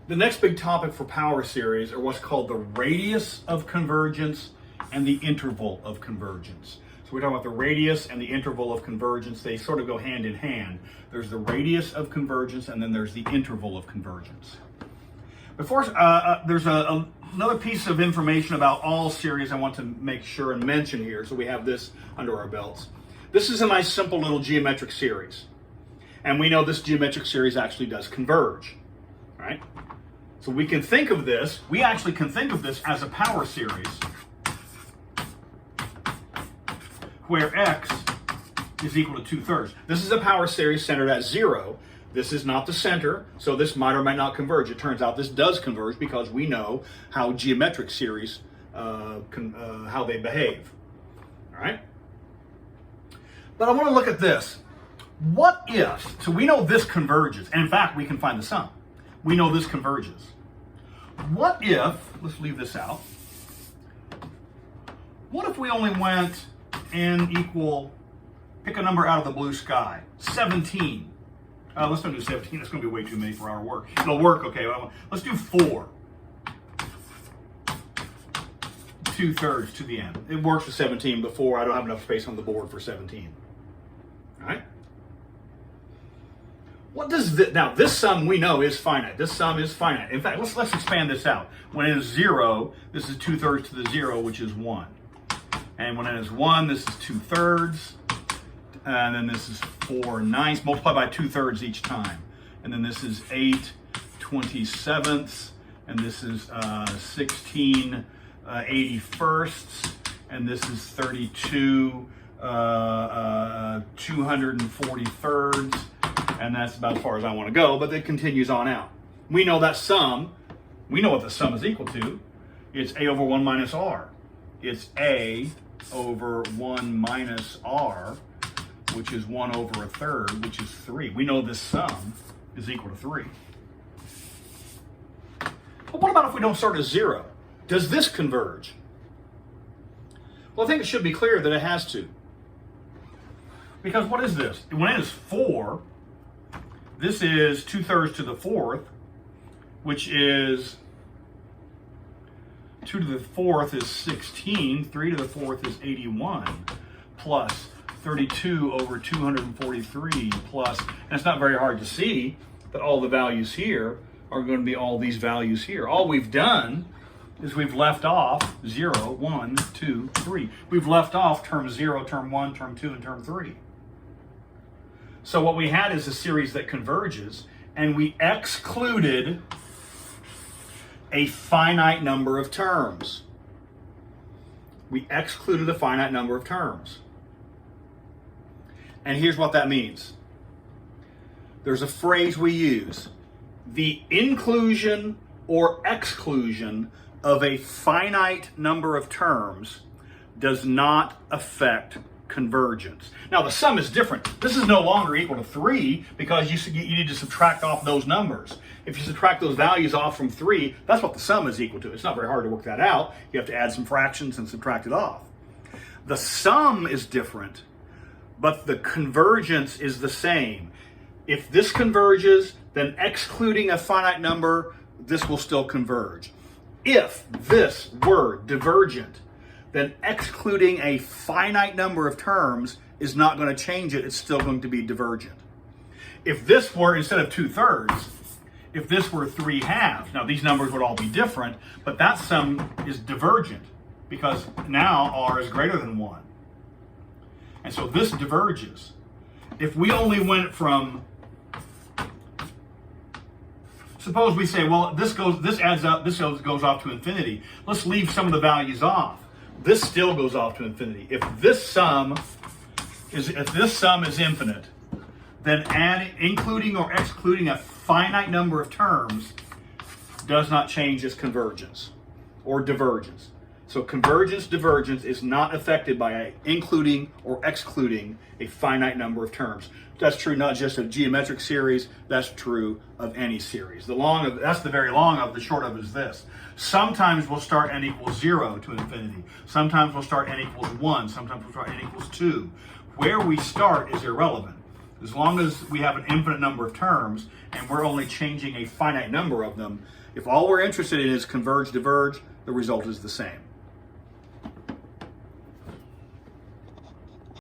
The next big topic for power series are what's called the radius of convergence and the interval of convergence. So we're talking about the radius and the interval of convergence. They sort of go hand in hand. There's the radius of convergence and then there's the interval of convergence. Before, there's another piece of information about all series I want to make sure and mention here, so we have this under our belts. This is a nice simple little geometric series. And we know this geometric series actually does converge, right? So we can think of this, we actually can think of this as a power series where x is equal to 2/3. This is a power series centered at 0. This is not the center, so this might or might not converge. It turns out this does converge because we know how geometric series, how they behave, all right? But I want to look at this. What if, so we know this converges, and in fact, we can find the sum. We know this converges. What if, let's leave this out. What if we only went n equal, pick a number out of the blue sky, 17. Let's not do 17, that's going to be way too many for our work. It'll work, okay, well, let's do 4. 2/3 to the n. It works for 17 before I don't have enough space on the board for 17. All right? What does this, now this sum we know is finite. This sum is finite. In fact, let's expand this out. When it is 0, this is 2/3 to the 0, which is 1. And when it is 1, this is 2/3. And then this is 4/9, multiplied by 2/3 each time. And then this is 8/27, and this is 16/81, and this is 32 243rds, and that's about as far as I want to go, but it continues on out. We know that sum, we know what the sum is equal to. It's a over 1 minus r. It's a over 1 minus r, which is 1 over 1/3, which is 3. We know this sum is equal to 3. But what about if we don't start at 0? Does this converge? Well, I think it should be clear that it has to. Because what is this? When it is 4, this is 2/3 to the 4th, which is 2 to the 4th is 16, 3 to the 4th is 81, plus 32 over 243 plus, and it's not very hard to see that all the values here are going to be all these values here. All we've done is we've left off 0, 1, 2, 3. We've left off term 0, term 1, term 2, and term 3. So what we had is a series that converges, and we excluded a finite number of terms. We excluded a finite number of terms. And here's what that means. There's a phrase we use. The inclusion or exclusion of a finite number of terms does not affect convergence. Now the sum is different. This is no longer equal to 3 because you need to subtract off those numbers. If you subtract those values off from 3, that's what the sum is equal to. It's not very hard to work that out. You have to add some fractions and subtract it off. The sum is different, but the convergence is the same. If this converges, then excluding a finite number, this will still converge. If this were divergent, then excluding a finite number of terms is not going to change it. It's still going to be divergent. If this were, instead of 2/3, if this were 3/2, now these numbers would all be different, but that sum is divergent because now r is greater than 1. And so this diverges. If we only went from, suppose we say, well, this adds up, this goes off to infinity. Let's leave some of the values off. This still goes off to infinity. If this sum is infinite, then including or excluding a finite number of terms does not change its convergence or divergence. So convergence, divergence is not affected by including or excluding a finite number of terms. That's true not just of geometric series, that's true of any series. That's the very long of, the short of is this. Sometimes we'll start n equals 0 to infinity. Sometimes we'll start n equals 1. Sometimes we'll start n equals 2. Where we start is irrelevant. As long as we have an infinite number of terms and we're only changing a finite number of them, if all we're interested in is converge, diverge, the result is the same.